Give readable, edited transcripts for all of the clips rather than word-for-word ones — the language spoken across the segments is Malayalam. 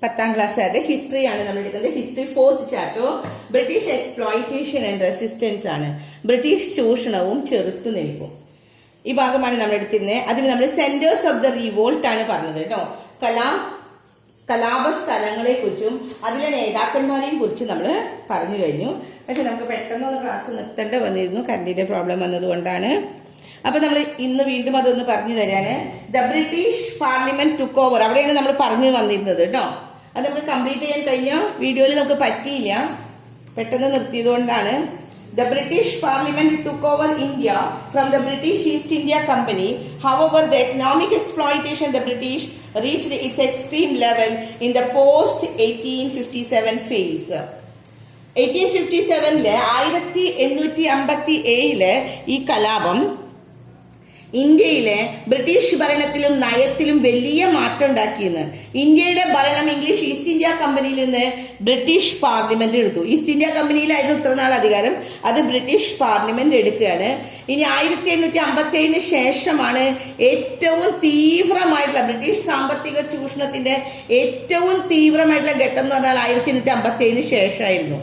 10ാം ക്ലാസ്സുകാരുടെ ഹിസ്റ്ററിയാണ് നമ്മൾ എടുക്കുന്നത്. History 4th chapter British exploitation and resistance ആണ്. ബ്രിട്ടീഷ് ചൂഷണവും ചെറുത്തുനിൽപ്പും ഈ ഭാഗമാണ് നമ്മൾ എടുത്തിരുന്നത്. അതിന് നമ്മൾ സെന്റേഴ്സ് ഓഫ് ദ റിവോൾട്ട് ആണ് പറഞ്ഞത് കേട്ടോ. കലാപ സ്ഥലങ്ങളെ കുറിച്ചും അതിലെ നേതാക്കന്മാരെയും കുറിച്ചും നമ്മൾ പറഞ്ഞു കഴിഞ്ഞു. പക്ഷെ നമുക്ക് പെട്ടെന്നൊന്ന് ക്ലാസ് നിർത്തേണ്ട വന്നിരുന്നു, കറണ്ടിന്റെ പ്രോബ്ലം വന്നതുകൊണ്ടാണ്. അപ്പൊ നമ്മൾ ഇന്ന് വീണ്ടും അതൊന്ന് പറഞ്ഞു തരാന്. The British parliament took over, അവിടെയാണ് നമ്മൾ പറഞ്ഞു വന്നിരുന്നത് കേട്ടോ. അത് നമുക്ക് കംപ്ലീറ്റ് ചെയ്യാൻ കഴിഞ്ഞ വീഡിയോയിൽ നമുക്ക് പറ്റിയില്ല, പെട്ടെന്ന് നിർത്തിയതുകൊണ്ടാണ്. The British Parliament took over India from the British East India Company. However, the economic exploitation of the British reached its extreme level in the post-1857 phase. 1857 1857 ഈ കലാപം ഇന്ത്യയിലെ ബ്രിട്ടീഷ് ഭരണത്തിലും നയത്തിലും വലിയ മാറ്റം ഉണ്ടാക്കിയെന്ന്. ഇന്ത്യയുടെ ഭരണം ഇംഗ്ലീഷ് ഈസ്റ്റ് ഇന്ത്യ കമ്പനിയിൽ നിന്ന് ബ്രിട്ടീഷ് പാർലമെന്റ് എടുത്തു. ഈസ്റ്റ് ഇന്ത്യ കമ്പനിയിലായിരുന്നു ഇത്ര നാൾ അധികാരം, അത് ബ്രിട്ടീഷ് പാർലമെന്റ് എടുക്കുകയാണ്. ഇനി 1857 ശേഷമാണ് ഏറ്റവും തീവ്രമായിട്ടുള്ള ബ്രിട്ടീഷ് സാമ്പത്തിക ചൂഷണത്തിന്റെ ഏറ്റവും തീവ്രമായിട്ടുള്ള ഘട്ടം എന്ന് പറഞ്ഞാൽ 1857 ശേഷമായിരുന്നു.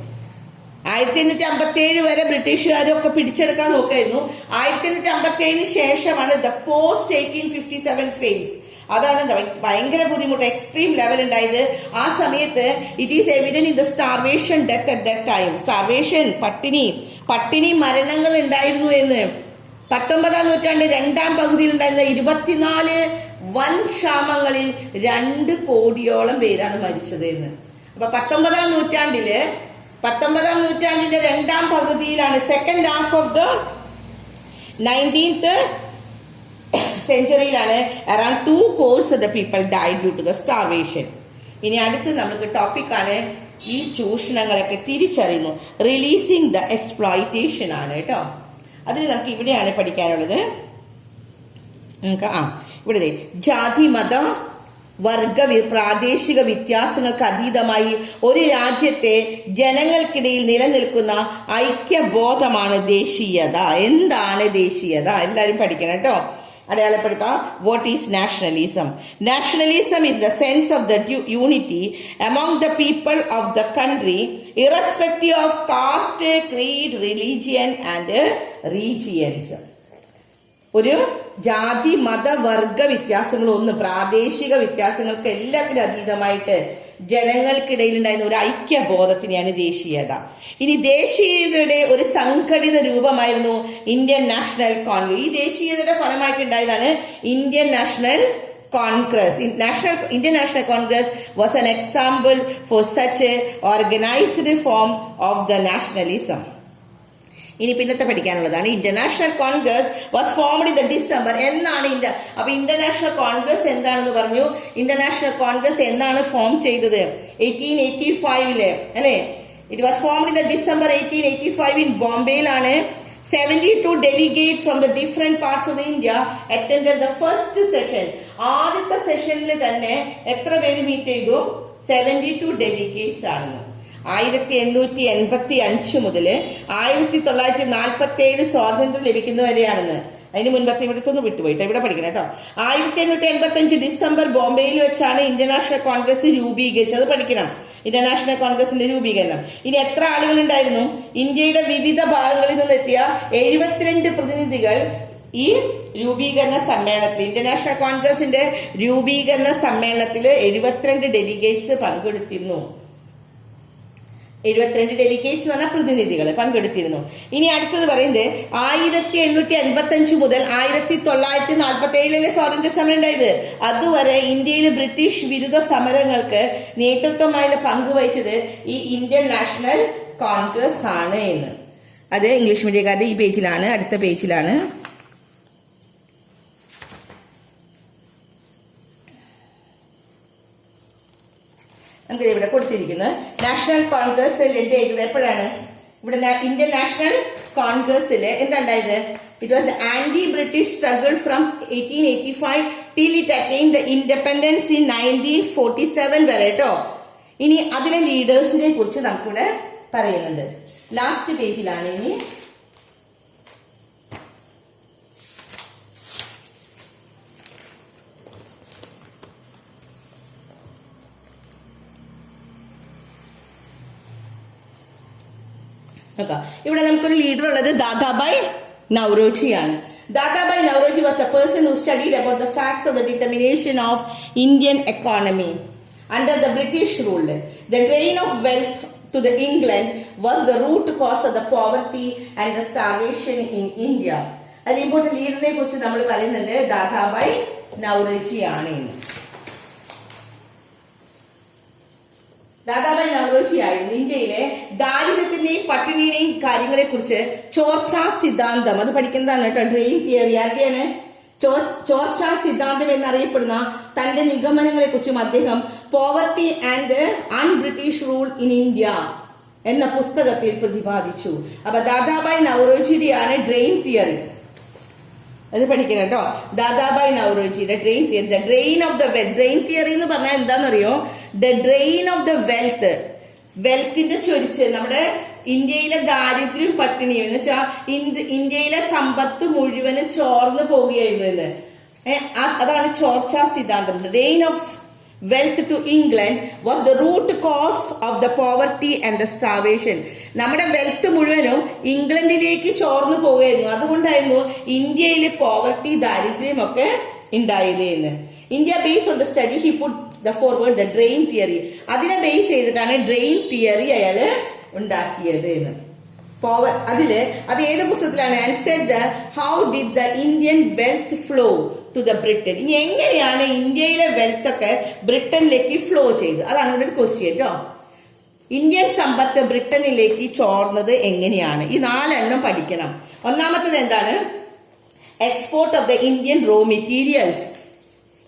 1857 വരെ ബ്രിട്ടീഷുകാരൊക്കെ പിടിച്ചെടുക്കാൻ നോക്കായിരുന്നു. 1857 ശേഷമാണ് ദ പോസ്റ്റ് 1857 ഫേസ്. അതാണ് ഭയങ്കര ബുദ്ധിമുട്ട്, എക്സ്ട്രീം ലെവൽ ഉണ്ടായത്. ആ സമയത്ത് it is evident in the starvation death at that time. Starvation, പട്ടിണി മരണങ്ങൾ ഉണ്ടായിരുന്നു എന്ന് 19ാം നൂറ്റാണ്ട് 2ാം പകുതിയിൽ ഉണ്ടായിരുന്ന 24 വൻ ക്ഷാമങ്ങളിൽ 2 കോടിയോളം പേരാണ് മരിച്ചത് എന്ന്. അപ്പൊ 19ാം നൂറ്റാണ്ടിന്റെ 2ാം പകുതിയിലാണ്, second half of the 19th സെഞ്ചുറിയിലാണ് around 2 crores of the people died due to the starvation. ഇനി അടുത്ത് നമുക്ക് ടോപ്പിക്കാണ് ഈ ചൂഷണങ്ങളൊക്കെ തിരിച്ചറിയുന്നു. റിലീസിങ് ദ എക്സ്പ്ലോയിറ്റേഷൻ ആണ് കേട്ടോ. അതിന് നമുക്ക് ഇവിടെയാണ് പഠിക്കാനുള്ളത്. ഇവിടെ ജാതി മത വർഗ പ്രാദേശിക വ്യത്യാസങ്ങൾക്ക് അതീതമായി ഒരു രാജ്യത്തെ ജനങ്ങൾക്കിടയിൽ നിലനിൽക്കുന്ന ഐക്യബോധമാണ് ദേശീയത. എന്താണ് ദേശീയത? എല്ലാവരും പഠിക്കണം കേട്ടോ. അടയാളപ്പെടുത്താം. What is nationalism? Nationalism is the sense of the unity among the people of the country irrespective of caste, creed, religion and regions. ഒരു ജാതി മത വർഗ വ്യത്യാസങ്ങളൊന്നും, പ്രാദേശിക വ്യത്യാസങ്ങൾക്ക് എല്ലാത്തിനും അതീതമായിട്ട് ജനങ്ങൾക്കിടയിൽ ഉണ്ടായിരുന്ന ഒരു ഐക്യബോധത്തിനെയാണ് ദേശീയത. ഇനി ദേശീയതയുടെ ഒരു സംഘടിത രൂപമായിരുന്നു ഇന്ത്യൻ നാഷണൽ കോൺഗ്രസ്. ഈ ദേശീയതയുടെ ഫലമായിട്ടുണ്ടായതാണ് Indian National Congress. Indian National Congress was an example for such a organized form of the nationalism. ഇനി പിന്നത്തെ പഠിക്കാനുള്ളതാണ്. International Congress was formed in the December. എന്നാണ് അപ്പൊ ഇന്റർനാഷണൽ കോൺഗ്രസ് എന്താണെന്ന് പറഞ്ഞു. ഇന്റർനാഷണൽ കോൺഗ്രസ് എന്നാണ് ഫോം ചെയ്തത്? 1885 അല്ലെ? It was formed in the December 1885 in ബോംബെയിലാണ്. 72 delegates from the different parts of India attended the first session. ആദ്യത്തെ സെഷനിൽ തന്നെ എത്ര പേര് മീറ്റ് ചെയ്തു? 72 delegates ആണെന്ന്. 1885 മുതൽ 1947 സ്വാതന്ത്ര്യം ലഭിക്കുന്നവരെയാണെന്ന്. അതിന് മുൻപത്തെ ഇവിടുത്തൊന്ന് വിട്ടുപോയിട്ട് ഇവിടെ പഠിക്കണം കേട്ടോ. 1885 ഡിസംബർ ബോംബെയിൽ വെച്ചാണ് ഇന്ത്യൻ നാഷണൽ കോൺഗ്രസ് രൂപീകരിച്ചത്. പഠിക്കണം ഇന്റർനാഷണൽ കോൺഗ്രസിന്റെ രൂപീകരണം. ഇനി എത്ര ആളുകൾ ഉണ്ടായിരുന്നു? ഇന്ത്യയുടെ വിവിധ ഭാഗങ്ങളിൽ നിന്നെത്തിയ 72 പ്രതിനിധികൾ ഈ രൂപീകരണ സമ്മേളനത്തിൽ, ഇന്റർനാഷണൽ കോൺഗ്രസിന്റെ രൂപീകരണ സമ്മേളനത്തിൽ 72 ഡെലിഗേറ്റ്സ് പങ്കെടുത്തിരുന്നു. 72 ഡെലിഗേറ്റ്സ് എന്ന് പറഞ്ഞാൽ പ്രതിനിധികൾ പങ്കെടുത്തിരുന്നു. ഇനി അടുത്തത് പറയുന്നത് 1885 മുതൽ 1947 സ്വാതന്ത്ര്യ സമരം ഉണ്ടായത്. അതുവരെ ഇന്ത്യയിൽ ബ്രിട്ടീഷ് വിരുദ്ധ സമരങ്ങൾക്ക് നേതൃത്വമായി പങ്കുവഹിച്ചത് ഈ ഇന്ത്യൻ നാഷണൽ കോൺഗ്രസ് ആണ് എന്ന്. അത് ഇംഗ്ലീഷ് മീഡിയക്കാരുടെ ഈ പേജിലാണ്, അടുത്ത പേജിലാണ്. നമുക്ക് ഇവിടെ കൊടുത്തിരിക്കുന്നത് നാഷണൽ കോൺഗ്രസ് ലീഡ് ചെയ്തത് എപ്പോഴാണ്? ഇവിടെ ഇന്ത്യൻ നാഷണൽ കോൺഗ്രസിൽ എന്താണ്ടായത്? It was the anti British struggle from 1885 till it attained the independence in 1947 വരെ കേട്ടോ. ഇനി അതിലെ ലീഡേഴ്സിനെ കുറിച്ച് നമുക്കിവിടെ പറയുന്നുണ്ട്. ലാസ്റ്റ് പേജിലാണ്. ഇനി ഇവിടെ നമുക്കൊരു ലീഡർ ഉള്ളത് Dadabhai നവറോജിയാണ്. Dadabhai Naoroji was a person who studied about the facts of the determination of Indian economy under the British rule. The drain of wealth to the England was the root cause of the poverty and the starvation in India. അത് ഇമ്പോർട്ടന്റ് ലീഡറിനെ കുറിച്ച് നമ്മൾ പറയുന്നുണ്ട്, ദാദാബായ് നവറോജി ആണ്. ദാദാബായ് നവറോജി ആയിരുന്നു ഇന്ത്യയിലെ ദാരിദ്ര്യത്തിന്റെയും പട്ടിണിയുടെയും കാര്യങ്ങളെ കുറിച്ച് ചോർച്ചാ സിദ്ധാന്തം, അത് പഠിക്കുന്നതാണ് കേട്ടോ, ഡ്രെയിൻ തിയറി. ആരുടെയാണ്? ചോർച്ചാ സിദ്ധാന്തം എന്നറിയപ്പെടുന്ന തന്റെ നിഗമനങ്ങളെ കുറിച്ചും അദ്ദേഹം poverty and un-British rule in India എന്ന പുസ്തകത്തിൽ പ്രതിപാദിച്ചു. അപ്പൊ ദാദാബായ് നവറോജിയുടെയാണ് ഡ്രെയിൻ തിയറി, അത് പഠിക്കണം കേട്ടോ. ദാദാബായ് നവറോജിയുടെ drain theory, the drain of the wealth. Drain theory എന്ന് പറഞ്ഞാൽ എന്താണെന്നറിയോ? The drain of the wealth, വെൽത്തിന്റെ ചൊരിച്ച്, നമ്മുടെ ഇന്ത്യയിലെ ദാരിദ്ര്യവും പട്ടിണിയും എന്ന് വെച്ചാൽ ഇന്ത്യയിലെ സമ്പത്ത് മുഴുവനും ചോർന്നു പോവുകയായിരുന്നു. അതാണ് ചോർച്ചാ സിദ്ധാന്തം. Drain of wealth to England was the root cause of the poverty and the starvation. നമ്മുടെ വെൽത്ത് മുഴുവനും ഇംഗ്ലണ്ടിലേക്ക് ചോർന്നു പോവുകയായിരുന്നു. അതുകൊണ്ടായിരുന്നു ഇന്ത്യയിൽ പോവർട്ടി, ദാരിദ്ര്യം ഒക്കെ ഉണ്ടായത് എന്ന്. India based on the study he put the forward the drain theory. അതിനെ ബേസ് ചെയ്തിട്ടാണ് ഡ്രെയിൻ തിയറി അയാള് ഉണ്ടാക്കിയത് എന്ന്. അത് ഏത് പുസ്തകത്തിലാണ്? Answer how did the Indian wealth flow to the Britain. ഇനി എങ്ങനെയാണ് ഇന്ത്യയിലെ വെൽത്ത് ഒക്കെ ബ്രിട്ടനിലേക്ക് ഫ്ലോ ചെയ്തത്? അതാണ് ഇവിടെ ഒരു ക്വസ്റ്റ്യൻ കേട്ടോ. ഇന്ത്യൻ സമ്പത്ത് ബ്രിട്ടനിലേക്ക് ചോർന്നത് എങ്ങനെയാണ്? ഈ 4 എണ്ണം പഠിക്കണം. ഒന്നാമത്തത് എന്താണ്? Export of the Indian raw materials,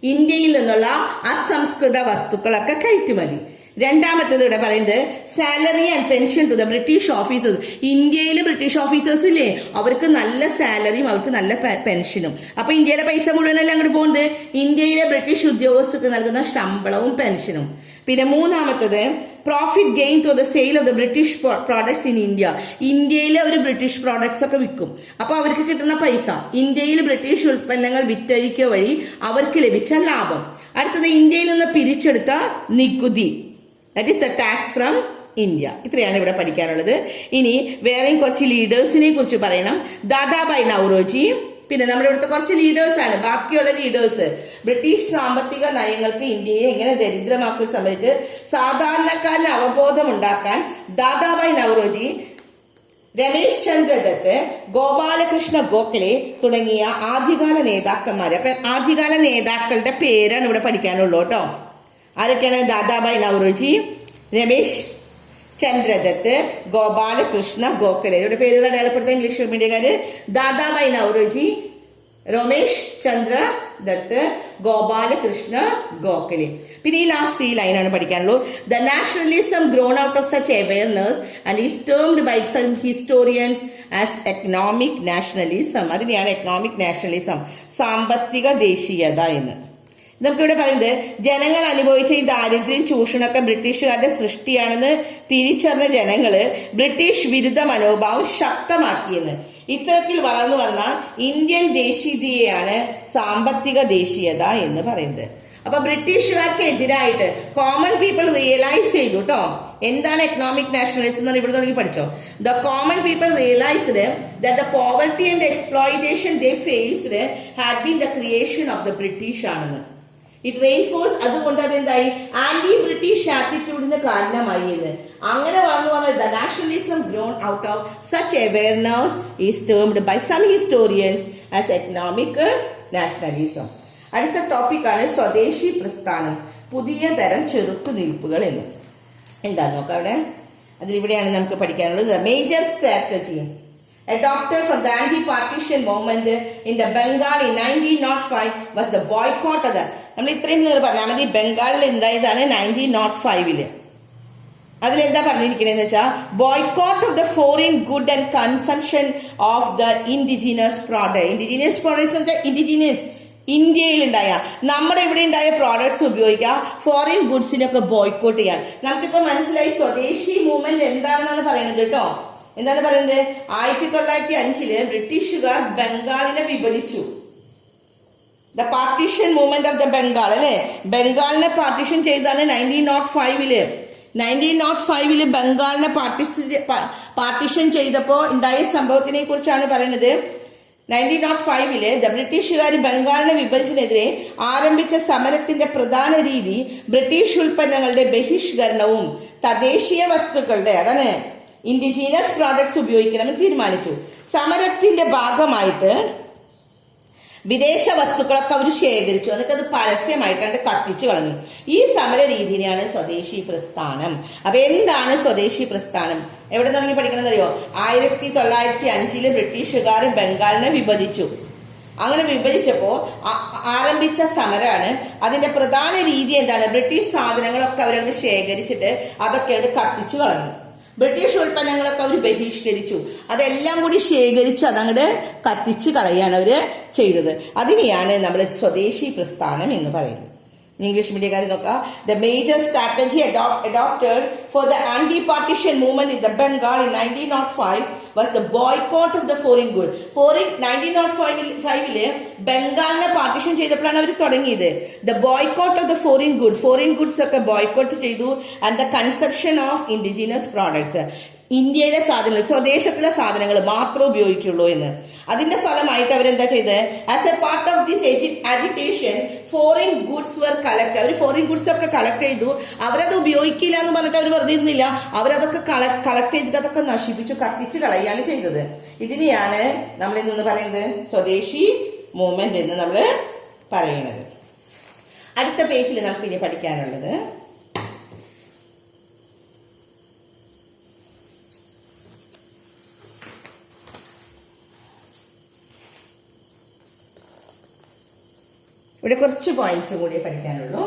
ഇന്ത്യയിൽ നിന്നുള്ള അസംസ്കൃത വസ്തുക്കളൊക്കെ കയറ്റുമതി. രണ്ടാമത്തത് ഇവിടെ പറയുന്നത് salary and pension to the British officers. ഇന്ത്യയിൽ ബ്രിട്ടീഷ് ഓഫീസേഴ്സ് ഇല്ലേ, അവർക്ക് നല്ല സാലറിയും അവർക്ക് നല്ല പെൻഷനും. അപ്പൊ ഇന്ത്യയിലെ പൈസ മുഴുവനല്ല അങ്ങോട്ട് പോകുന്നത്, ഇന്ത്യയിലെ ബ്രിട്ടീഷ് ഉദ്യോഗസ്ഥർക്ക് നൽകുന്ന ശമ്പളവും പെൻഷനും. പിന്നെ മൂന്നാമത്തത് profit gain to the sale of the British products in India. ഇന്ത്യയിലെ ഒരു ബ്രിട്ടീഷ് പ്രോഡക്ട്സ് ഒക്കെ വിൽക്കും, അപ്പൊ അവർക്ക് കിട്ടുന്ന പൈസ, ഇന്ത്യയിൽ ബ്രിട്ടീഷ് ഉൽപ്പന്നങ്ങൾ വിറ്റഴിക്കുക വഴി അവർക്ക് ലഭിച്ച ലാഭം. അടുത്തത് ഇന്ത്യയിൽ നിന്ന് പിരിച്ചെടുത്ത നികുതി, that is the tax from India. ഇത്രയാണ് ഇവിടെ പഠിക്കാനുള്ളത്. ഇനി വേറെയും കുറച്ച് ലീഡേഴ്സിനെ കുറിച്ച് പറയണം. ദാദാബായ് നവറോജി, പിന്നെ നമ്മുടെ ഇവിടുത്തെ കുറച്ച് ലീഡേഴ്സ് ആണ്. ബാക്കിയുള്ള ലീഡേഴ്സ് ബ്രിട്ടീഷ് സാമ്പത്തിക നയങ്ങൾക്ക് ഇന്ത്യയെ എങ്ങനെ ദരിദ്രമാക്കി സംബന്ധിച്ച് സാധാരണക്കാരന് അവബോധം ഉണ്ടാക്കാൻ ദാദാബായ് നവറോജി, രമേശ് ചന്ദ്ര ദത്ത്, ഗോപാലകൃഷ്ണ ഗോഖലെ തുടങ്ങിയ ആദ്യകാല നേതാക്കന്മാര്. അപ്പൊ ആദ്യകാല നേതാക്കളുടെ പേരാണ് ഇവിടെ പഠിക്കാനുള്ളൂ കേട്ടോ. ആരൊക്കെയാണ്? ദാദാബായ് നവറോജി, രമേശ് ചന്ദ്രദത്ത്, ഗോപാലകൃഷ്ണ ഗോഖലെ. ഇവിടെ പേരുകൾ അടയാളപ്പെടുത്ത ഇംഗ്ലീഷ് മീഡിയക്കാര്. ദാദാബായ് നവറോജി, രമേശ് ചന്ദ്ര ദത്ത്, ഗോപാലകൃഷ്ണ ഗോഖലെ. പിന്നെ ഈ ലാസ്റ്റ് ഈ ലൈനാണ് പഠിക്കാനുള്ളത്. The nationalism grown out of such awareness and is termed by some historians as economic nationalism. അതിനെയാണ് എക്കണോമിക് നാഷണലിസം, സാമ്പത്തിക ദേശീയത എന്ന്. നമുക്കിവിടെ പറയുന്നത് ജനങ്ങൾ അനുഭവിച്ച ഈ ദാരിദ്ര്യം, ചൂഷണമൊക്കെ ബ്രിട്ടീഷുകാരുടെ സൃഷ്ടിയാണെന്ന് തിരിച്ചറിഞ്ഞ ജനങ്ങള് ബ്രിട്ടീഷ് വിരുദ്ധ മനോഭാവം ശക്തമാക്കിയെന്ന്. ഇത്തരത്തിൽ വളർന്നു വന്ന ഇന്ത്യൻ ദേശീയതയെയാണ് സാമ്പത്തിക ദേശീയത എന്ന് പറയുന്നത്. അപ്പൊ ബ്രിട്ടീഷുകാർക്ക് എതിരായിട്ട് കോമൺ പീപ്പിൾ റിയലൈസ് ചെയ്തു കേട്ടോ. എന്താണ് എക്കണോമിക് നാഷണലിസം എന്ന് ഇവിടെ തുടങ്ങി പഠിച്ചോ. The common people realised that the poverty and exploitation they faced had been the creation of the British ആണെന്ന്. ഇറ്റ് റെയിൻഫോഴ്സ്, അതുകൊണ്ട് അതെന്തായി, ആന്റി ബ്രിട്ടീഷ് ആറ്റിറ്റ്യൂഡിന് കാരണമായി എന്ന്. അങ്ങനെ വളർന്നു വന്ന the nationalism grown out of such awareness is termed by some historians as economic nationalism. അടുത്ത ടോപ്പിക്കാണ് സ്വദേശി പ്രസ്ഥാനം, പുതിയ തരം ചെറുത്തുനിൽപ്പുകൾ എന്ന്. എന്താ നോക്കാം അവിടെ. അതിലിവിടെയാണ് നമുക്ക് പഠിക്കാനുള്ളത്. Major strategy adopted for the anti-partition movement in the Bengal in 1905 was the boycott of the. നമ്മൾ ഇത്രയും പറഞ്ഞാൽ മതി. ബംഗാളിൽ എന്തായതാണ് 1905. അതിലെന്താ പറഞ്ഞിരിക്കുന്നത് വെച്ചാൽ boycott of the foreign good and consumption of the indigenous product. Indigenous products എന്ന് വെച്ചാൽ ഇൻഡിജിനസ് ഇന്ത്യയിൽ ഉണ്ടായ, നമ്മുടെ ഇവിടെ ഉണ്ടായ പ്രോഡക്ട്സ് ഉപയോഗിക്കുക, ഫോറിൻ ഗുഡ്സിനൊക്കെ ബോയ്ക്കോട്ട് ചെയ്യാൻ. നമുക്കിപ്പോ മനസ്സിലായി സ്വദേശി മൂവ്മെന്റ് എന്താണെന്നാണ് പറയുന്നത് കേട്ടോ. എന്താണ് പറയുന്നത്? 1905 ബ്രിട്ടീഷുകാർ ബംഗാളിനെ വിഭജിച്ചു. The partition movement of the Bengal അല്ലെ, ബംഗാളിനെ പാർട്ടീഷൻ ചെയ്താണ് 1905. 1905 ബംഗാളിനെ പാർട്ടിഷൻ ചെയ്തപ്പോൾ ഉണ്ടായ സംഭവത്തിനെ കുറിച്ചാണ് പറയുന്നത്. 1905 ബ്രിട്ടീഷുകാർ ബംഗാളിനെ വിഭജനത്തിനെതിരെ ആരംഭിച്ച സമരത്തിന്റെ പ്രധാന രീതി ബ്രിട്ടീഷ് ഉൽപ്പന്നങ്ങളുടെ ബഹിഷ്കരണവും തദ്ദേശീയ വസ്തുക്കളുടെ, അതാണ് ഇൻഡിജീനസ് പ്രോഡക്ട്സ് ഉപയോഗിക്കണമെന്ന് തീരുമാനിച്ചു. സമരത്തിന്റെ ഭാഗമായിട്ട് വിദേശ വസ്തുക്കളൊക്കെ അവർ ശേഖരിച്ചു, എന്നിട്ട് അത് പരസ്യമായിട്ടാണ് കത്തിച്ചു കളഞ്ഞു. ഈ സമര രീതിയാണ് സ്വദേശി പ്രസ്ഥാനം. അപ്പൊ എന്താണ് സ്വദേശി പ്രസ്ഥാനം? എവിടെ തുടങ്ങി പഠിക്കണം അറിയോ? 1905 ബ്രിട്ടീഷുകാർ ബംഗാളിനെ വിഭജിച്ചു. അങ്ങനെ വിഭജിച്ചപ്പോ ആരംഭിച്ച സമരമാണ്. അതിന്റെ പ്രധാന രീതി എന്താണ്? ബ്രിട്ടീഷ് സാധനങ്ങളൊക്കെ അവരങ്ങ് ശേഖരിച്ചിട്ട് അതൊക്കെ കത്തിച്ചു കളഞ്ഞു. ബ്രിട്ടീഷ് ഉൽപ്പന്നങ്ങളൊക്കെ അവർ ബഹിഷ്കരിച്ചു. അതെല്ലാം കൂടി ശേഖരിച്ച് അതങ്ങോട്ട് കത്തിച്ചു കളയാണ് അവര് ചെയ്തത്. അതിനെയാണ് നമ്മൾ സ്വദേശി പ്രസ്ഥാനം എന്ന് പറയുന്നത്. ഇംഗ്ലീഷ് മീഡിയക്കാർ നോക്കുക. The major strategy adopted for the anti-partition movement in the Bengal in 1905 was the boycott of the foreign goods. 1905 ബംഗാളിനെ പാർട്ടിഷൻ ചെയ്തപ്പോഴാണ് അവർ തുടങ്ങിയത്. The boycott of the foreign goods ഒക്കെ ബോയ്ക്കോട്ട് ചെയ്തു. And the consumption of indigenous products, ഇന്ത്യയിലെ സാധനങ്ങൾ, സ്വദേശത്തിലെ സാധനങ്ങൾ മാത്രമേ ഉപയോഗിക്കുള്ളൂ എന്ന്. അതിന്റെ ഫലമായിട്ട് അവരെന്താ ചെയ്തത്? As a part of this agitation foreign goods were collect. അവർ ഫോറിൻ ഗുഡ്സ് ഒക്കെ കളക്ട് ചെയ്തു. അവരത് ഉപയോഗിക്കില്ല എന്ന് പറഞ്ഞിട്ട് അവർ വെറുതെ ഇരുന്നില്ല. അവരതൊക്കെ കളക്ട് ചെയ്തിട്ട് അതൊക്കെ നശിപ്പിച്ചു, കത്തിച്ചു കളയാണ് ചെയ്തത്. ഇതിനെയാണ് നമ്മൾ ഇന്ന് പറയുന്നത് സ്വദേശി മൂവ്മെന്റ് എന്ന് നമ്മൾ പറയുന്നത്. അടുത്ത പേജിൽ നമുക്ക് ഇനി പഠിക്കാനുള്ളത് ഇവിടെ കുറച്ച് പോയിന്റ്സ് കൂടി പഠിക്കാനുള്ളൂ.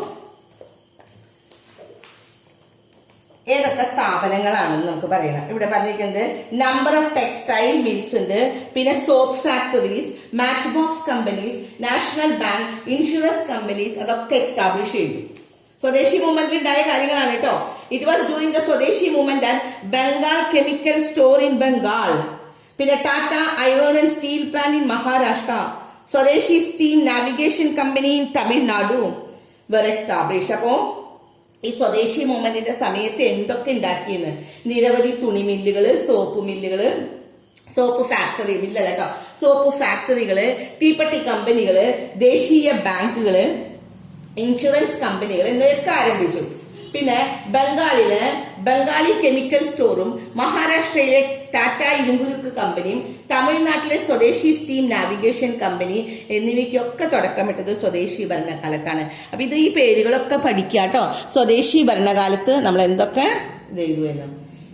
ഏതൊക്കെ സ്ഥാപനങ്ങളാണെന്ന് നമുക്ക് പറയണം. ഇവിടെ പറഞ്ഞിരിക്കുന്നത് നമ്പർ ഓഫ് ടെക്സ്റ്റൈൽ മിൽസ് ഉണ്ട്, പിന്നെ soap factories, match box companies, national bank, insurance companies, അതൊക്കെ എസ്റ്റാബ്ലിഷ് ചെയ്തു. സ്വദേശി മൂവ്മെന്റിൽ ഉണ്ടായ കാര്യങ്ങളാണ് കേട്ടോ. It was during the Swadeshi movement and Bengal chemical store in Bengal, പിന്നെ Tata iron and steel plant in Maharashtra, Swadeshi steam navigation company in Tamil Nadu were established. അപ്പോ ഈ സ്വദേശി മൂവ്മെന്റിന്റെ സമയത്ത് എന്തൊക്കെ ഉണ്ടാക്കിയെന്ന്? നിരവധി തുണി മില്ലുകള്, സോപ്പ് മില്ലുകള്, സോപ്പ് ഫാക്ടറി മില്ലല്ല കേട്ടോ, സോപ്പ് ഫാക്ടറികള്, തീപ്പെട്ടി കമ്പനികള്, ദേശീയ ബാങ്കുകള്, ഇൻഷുറൻസ് കമ്പനികൾ എന്നിവയൊക്കെ ആരംഭിച്ചു. പിന്നെ ബംഗാളി കെമിക്കൽ സ്റ്റോറും, മഹാരാഷ്ട്രയിലെ ടാറ്റ ഇരുമ്പുരുക്ക് കമ്പനിയും, തമിഴ്നാട്ടിലെ സ്വദേശി സ്റ്റീം നാവിഗേഷൻ കമ്പനി എന്നിവയ്ക്കൊക്കെ തുടക്കമിട്ടത് സ്വദേശി ഭരണകാലത്താണ്. അപ്പൊ ഇത് ഈ പേരുകളൊക്കെ പഠിക്കാട്ടോ. സ്വദേശി ഭരണകാലത്ത് നമ്മൾ എന്തൊക്കെ എഴുതുമെന്ന്.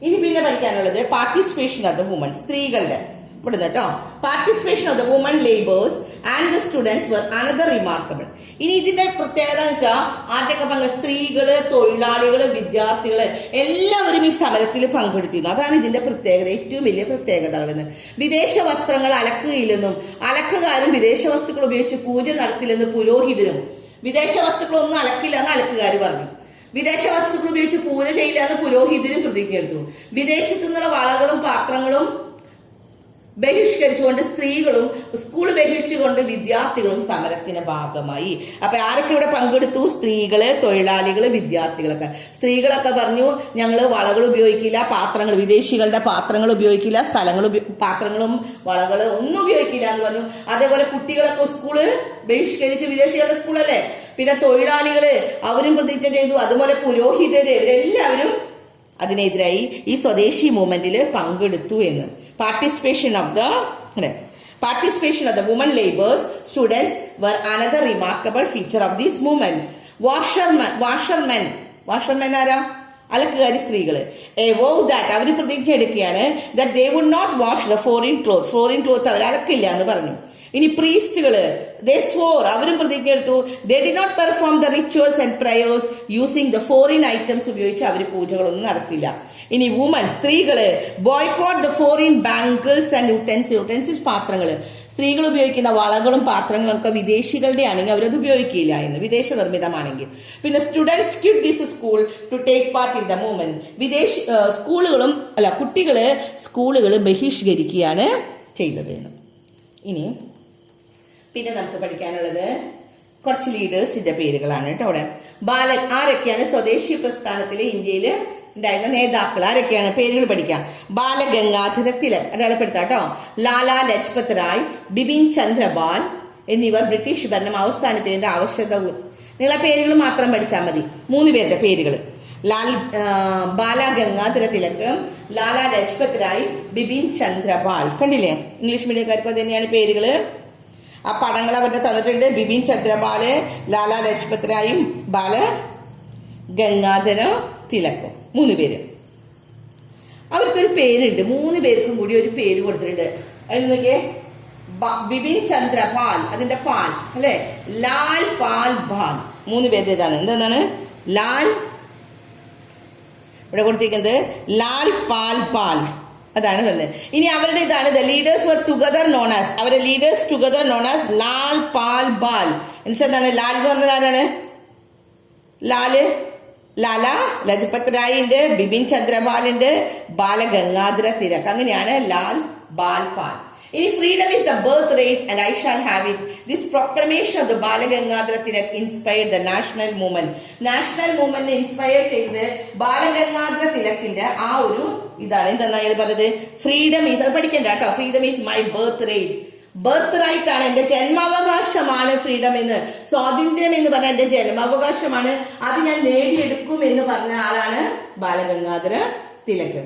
ഇനി പിന്നെ പഠിക്കാനുള്ളത് പാർട്ടിസിപ്പേഷൻ ഓഫ് ദ വുമൺ, സ്ത്രീകളുടെ ഇവിടുന്ന് കേട്ടോ. Participation of the woman labours and the students were another remarkable. ഇനി ഇതിന്റെ പ്രത്യേകത എന്ന് വെച്ചാൽ ആദ്യമൊക്കെ സ്ത്രീകള്, തൊഴിലാളികള്, വിദ്യാർത്ഥികള് എല്ലാവരും ഈ സമരത്തിൽ പങ്കെടുത്തിരുന്നു. അതാണ് ഇതിന്റെ പ്രത്യേകത, ഏറ്റവും വലിയ പ്രത്യേകതകളെന്ന്. വിദേശ വസ്ത്രങ്ങൾ അലക്കുകയില്ലെന്നും അലക്കുകാരും വിദേശ വസ്തുക്കൾ ഉപയോഗിച്ച് പൂജ നടത്തില്ലെന്ന് പുരോഹിതനും, വിദേശ വസ്തുക്കളൊന്നും അലക്കില്ല എന്ന് അലക്കുകാർ പറഞ്ഞു. വിദേശ വസ്തുക്കൾ ഉപയോഗിച്ച് പൂജ ചെയ്യില്ല എന്ന് പുരോഹിതനും പ്രതിജ്ഞ എടുത്തു. വിദേശത്തു നിന്നുള്ള വളകളും പാത്രങ്ങളും ബഹിഷ്കരിച്ചുകൊണ്ട് സ്ത്രീകളും സ്കൂൾ ബഹിഷ്കരിച്ചുകൊണ്ട് വിദ്യാർത്ഥികളും സമരത്തിന് ഭാഗമായി. അപ്പൊ ആരൊക്കെ ഇവിടെ പങ്കെടുത്തു? സ്ത്രീകള്, തൊഴിലാളികള്, വിദ്യാർത്ഥികളൊക്കെ. സ്ത്രീകളൊക്കെ പറഞ്ഞു ഞങ്ങള് വളകൾ ഉപയോഗിക്കില്ല, പാത്രങ്ങൾ, വിദേശികളുടെ പാത്രങ്ങൾ ഉപയോഗിക്കില്ല, പാത്രങ്ങളും വളകള് ഒന്നും ഉപയോഗിക്കില്ല എന്ന് പറഞ്ഞു. അതേപോലെ കുട്ടികളൊക്കെ സ്കൂള് ബഹിഷ്കരിച്ചു, വിദേശികളുടെ സ്കൂളല്ലേ. പിന്നെ തൊഴിലാളികള് അവരും പ്രതിജ്ഞ ചെയ്തു. അതുപോലെ പുരോഹിതര്, ഇവരെല്ലാവരും അതിനെതിരായി ഈ സ്വദേശി മൂവ്മെന്റിൽ പങ്കെടുത്തു എന്ന്. Participation of the women laborers, students were another remarkable feature of this movement. Washermen ആരാ? അലക്കുകാരി സ്ത്രീകള്. അവര് പ്രതിജ്ഞ എടുക്കുകയാണ് that they would not wash the foreign cloth അവർ അലക്കില്ല എന്ന് പറഞ്ഞു. ഇനി പ്രീസ്റ്റുകള്, they swore, അവരും പ്രതിജ്ഞ എടുത്തു they did not perform the rituals and prayers using the foreign items, ഉപയോഗിച്ച് അവർ പൂജകളൊന്നും നടത്തില്ല. ഇനി വുമൺ, സ്ത്രീകള്, boycott the foreign bangles and utensils, പാത്രങ്ങള്, സ്ത്രീകൾ ഉപയോഗിക്കുന്ന വളകളും പാത്രങ്ങളും ഒക്കെ വിദേശികളുടെ ആണെങ്കിൽ അവരത് ഉപയോഗിക്കില്ല എന്ന്, വിദേശ നിർമ്മിതമാണെങ്കിൽ. പിന്നെ students quit this school to take part in the movement. കുട്ടികള് സ്കൂളുകൾ ബഹിഷ്കരിക്കുകയാണ് ചെയ്തത്. ഇനി പിന്നെ നമുക്ക് പഠിക്കാനുള്ളത് കുറച്ച് ലീഡേഴ്സിന്റെ പേരുകളാണ് കേട്ടോ. അവിടെ ആരൊക്കെയാണ് സ്വദേശി പ്രസ്ഥാനത്തിലെ ഇന്ത്യയില് ഉണ്ടായിരുന്ന നേതാക്കൾ ആരൊക്കെയാണ്? പേരുകൾ പഠിക്കാം. ബാലഗംഗാധര തിലക് അടയാളപ്പെടുത്താം കേട്ടോ. ലാലാ ലജ്പത് റായ്, ബിപിൻ ചന്ദ്രപാൽ എന്നിവർ ബ്രിട്ടീഷ് ഭരണം അവസാനിപ്പിക്കേണ്ട ആവശ്യകത. നിങ്ങളെ പേരുകൾ മാത്രം പഠിച്ചാൽ മതി. 3 പേരുടെ പേരുകൾ: ബാലഗംഗാധര തിലക്, ലാലാ ലജ്പത് റായ്, ബിപിൻ ചന്ദ്രപാൽ. കണ്ടില്ലേ? ഇംഗ്ലീഷ് മീഡിയക്കാർക്ക് തന്നെയാണ് പേരുകള്. ആ പടങ്ങൾ അവരുടെ തന്നിട്ടുണ്ട്. ബിപിൻ ചന്ദ്രപാല്, ലാലാ ലജ്പത് റായും ബാലഗംഗാധര തിലക്കും 3 പേര്. അവർക്കൊരു പേരുണ്ട്. 3 പേർക്കും കൂടി ഒരു പേര് കൊടുത്തിട്ടുണ്ട്. അതിൽ നോക്കിയേ, ബിപിൻ ചന്ദ്രപാൽ, അതിന്റെ പാൽ അല്ലെ, ലാൽ പാൽ ബാൽ. 3 പേരുടെ ഇതാണ്. എന്താണ്? ലാൽ, ഇവിടെ കൊടുത്തിരിക്കുന്നത് ലാൽ പാൽ പാൽ, അതാണ് പറഞ്ഞത്. ഇനി അവരുടെ ഇതാണ് the leaders were together known as, അവരുടെ leaders together known as Lal Pal Bal. എന്നുവെച്ചാൽ ലാൽ എന്ന് പറഞ്ഞത് ആരാണ്? ലാലാ ലജ്പത് റായ് ഉണ്ട്, ബിപിൻ ചന്ദ്രപാൽ ഉണ്ട്, ബാലഗംഗാധര തിലക്. അങ്ങനെയാണ് ലാൽ ബാൽ പാൽ. ഇനി freedom is the birthright and I shall have it. This proclamation of the Balagangadhara Tilak inspired the national movement. National movement inspire ചെയ്തത് ബാലഗംഗാധര തിലക്കിന്റെ ആ ഒരു ഇതാണ്. എന്താണ് അയാൾ പറഞ്ഞത്? ഫ്രീഡം ഈസ്, അത് പഠിക്കണ്ട കേട്ടോ. Freedom is my birth right. Birth right ആണ്, എന്റെ ജന്മാവകാശമാണ് ഫ്രീഡം എന്ന്. സ്വാതന്ത്ര്യം എന്ന് പറഞ്ഞാൽ എന്റെ ജന്മാവകാശമാണ്, അത് ഞാൻ നേടിയെടുക്കും എന്ന് പറഞ്ഞ ആളാണ് ബാലഗംഗാധര തിലക്.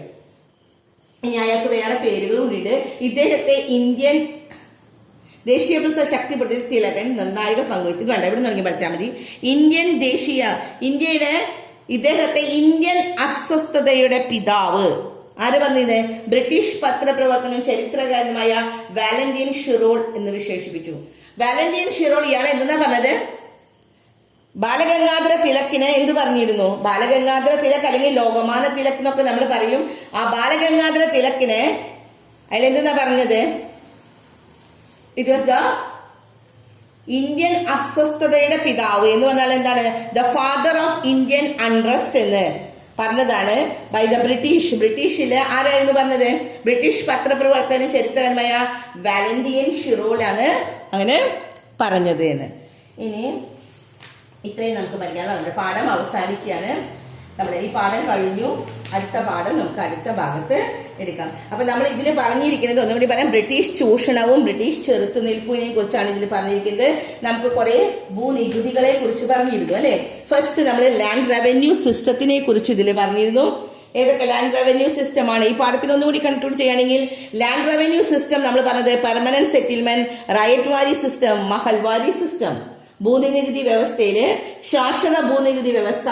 ഇനി അയാൾക്ക് വേറെ പേരുകൾ കൂടിയിട്ട്. ഇദ്ദേഹത്തെ ഇന്ത്യൻ ദേശീയ പ്രസ്ഥാനം ശക്തിപ്പെടുത്തി തിലകൻ നിർണായക പങ്കുവച്ചു. ഇത് വേണ്ട, ഇവിടെ തുടങ്ങി പഠിച്ചാൽ മതി. ഇന്ത്യയുടെ ഇദ്ദേഹത്തെ ഇന്ത്യൻ അസ്വസ്ഥതയുടെ പിതാവ് ആര് പറഞ്ഞത്? ബ്രിട്ടീഷ് പത്രപ്രവർത്തനവും ചരിത്രകാരനുമായ വാലന്റൈൻ ഷിറോൾ എന്ന് വിശേഷിപ്പിച്ചു. വാലന്റൈൻ ഷിറോൾ ഇയാളെ എന്താ പറഞ്ഞത്? ബാലഗംഗാധര തിലക്കിന് എന്ത് പറഞ്ഞിരുന്നു? ബാലഗംഗാധര തിലക് അല്ലെങ്കിൽ ലോകമാന തിലക് എന്നൊക്കെ നമ്മൾ പറയും. ആ ബാലഗംഗാധര തിലക്കിന് അയാൾ എന്തെന്നാ പറഞ്ഞത്? ഇറ്റ് വാസ് ദ ഇന്ത്യൻ അസ്വസ്ഥതയുടെ പിതാവ് എന്ന് പറഞ്ഞാൽ എന്താണ്? The father of Indian unrest എന്ന് പറഞ്ഞതാണ് ബൈ ദ ബ്രിട്ടീഷില് ആരായിരുന്നു പറഞ്ഞത്? ബ്രിട്ടീഷ് പത്രപ്രവർത്തകനും ചരിത്രകാരനുമായ വാലന്റൈൻ ഷിറോളാണ് അങ്ങനെ പറഞ്ഞത് എന്ന്. ഇനി ഇത്രയും നമുക്ക് പഠിക്കാൻ. നമ്മുടെ പാഠം അവസാനിക്കുകയാണ്. നമ്മുടെ ഈ പാഠം കഴിഞ്ഞു. അടുത്ത പാഠം നമുക്ക് അടുത്ത ഭാഗത്ത് എടുക്കാം. അപ്പൊ നമ്മൾ ഇതിൽ പറഞ്ഞിരിക്കുന്നത് ഒന്നുകൂടി പറയാം. ബ്രിട്ടീഷ് ചൂഷണവും ബ്രിട്ടീഷ് ചെറുത്തുനിൽപ്പിനെ കുറിച്ചാണ് ഇതിൽ പറഞ്ഞിരിക്കുന്നത്. നമുക്ക് കുറെ ഭൂനികുതികളെ കുറിച്ച് പറഞ്ഞിരുന്നു അല്ലെ. ഫസ്റ്റ് നമ്മൾ ലാൻഡ് റവന്യൂ സിസ്റ്റത്തിനെ കുറിച്ച് ഇതിൽ പറഞ്ഞിരുന്നു. ഏതൊക്കെ ലാൻഡ് റവന്യൂ സിസ്റ്റം ആണ്? ഈ പാഠത്തിൽ ഒന്നുകൂടി കൺക്ലൂഡ് ചെയ്യുകയാണെങ്കിൽ ലാൻഡ് റവന്യൂ സിസ്റ്റം നമ്മൾ പറഞ്ഞത് permanent settlement, ryotwari system, mahalwari system. ഭൂനികുതി വ്യവസ്ഥയില് ശാശ്വത ഭൂനികുതി വ്യവസ്ഥ,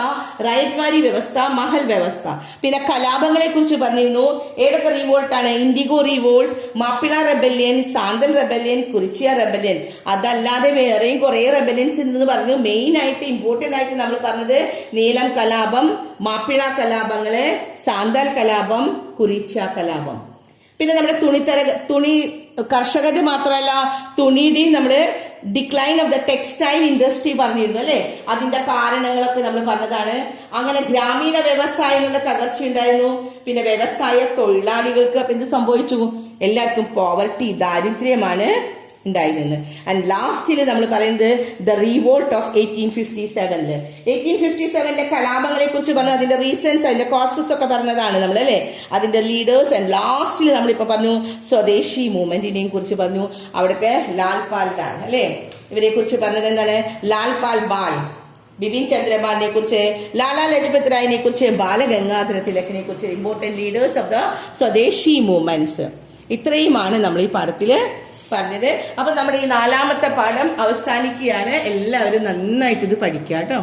റൈറ്റ്വാരി വ്യവസ്ഥ, മഹൽ വ്യവസ്ഥ. പിന്നെ കലാപങ്ങളെ കുറിച്ച് പറഞ്ഞിരുന്നു. ഏതൊക്കെ റിവോൾട്ട് ആണ്? IndiGo revolt, Mappila rebellion, Santhal rebellion, Kurichya rebellion. അതല്ലാതെ വേറെയും കുറെ റെബല്യൻസ് എന്ന് പറഞ്ഞു. മെയിൻ ആയിട്ട് ഇമ്പോർട്ടന്റ് ആയിട്ട് നമ്മൾ പറഞ്ഞത് നീലം കലാപം, മാപ്പിള കലാപങ്ങള്, സാന്തൽ കലാപം, കുറിച്യ കലാപം. പിന്നെ നമ്മുടെ തുണി കർഷകര് മാത്രമല്ല, തുണിയുടെയും നമ്മള് decline of the textile industry പറഞ്ഞിരുന്നു അല്ലെ. അതിന്റെ കാരണങ്ങളൊക്കെ നമ്മൾ പറഞ്ഞതാണ്. അങ്ങനെ ഗ്രാമീണ വ്യവസായങ്ങളുടെ തകർച്ച ഉണ്ടായിരുന്നു. പിന്നെ വ്യവസായ തൊഴിലാളികൾക്ക് അപ്പൊ എന്ത് സംഭവിച്ചു? എല്ലാവർക്കും പോവർട്ടി, ദാരിദ്ര്യമാണ് ഉണ്ടായിരുന്നത്. ആൻഡ് ലാസ്റ്റില് നമ്മൾ പറയുന്നത് ദ റിവോൾട്ട് ഓഫ് 1857. 1857 കലാപങ്ങളെ കുറിച്ച് പറഞ്ഞു. അതിന്റെ റീസൺസ്, അതിന്റെ കോസസ് ഒക്കെ പറഞ്ഞതാണ് നമ്മൾ അല്ലെ. അതിന്റെ ലീഡേഴ്സ്. ആൻഡ് ലാസ്റ്റിൽ നമ്മളിപ്പോ പറഞ്ഞു സ്വദേശി മൂവ്മെന്റിനെയും കുറിച്ച് പറഞ്ഞു. അവിടുത്തെ ലാൽ പാൽ ബാൽ അല്ലെ, ഇവരെ കുറിച്ച് പറഞ്ഞത് എന്താണ്? ലാൽ പാൽ ബാൽ, ബിപിൻ ചന്ദ്രപാലിനെ കുറിച്ച്, ലാലാ ലജ്പത് റായിനെ കുറിച്ച്, ബാലഗംഗാധര തിലകിനെ കുറിച്ച്, ഇമ്പോർട്ടന്റ് ലീഡേഴ്സ് ഓഫ് ദ സ്വദേശി മൂവ്മെന്റ്സ്. ഇത്രയുമാണ് നമ്മൾ ഈ പാഠത്തില് പറഞ്ഞത്. അപ്പൊ നമ്മുടെ ഈ 4ാമത്തെ പാഠം അവസാനിക്കുകയാണ്. എല്ലാവരും നന്നായിട്ട് ഇത് പഠിക്കാം കേട്ടോ.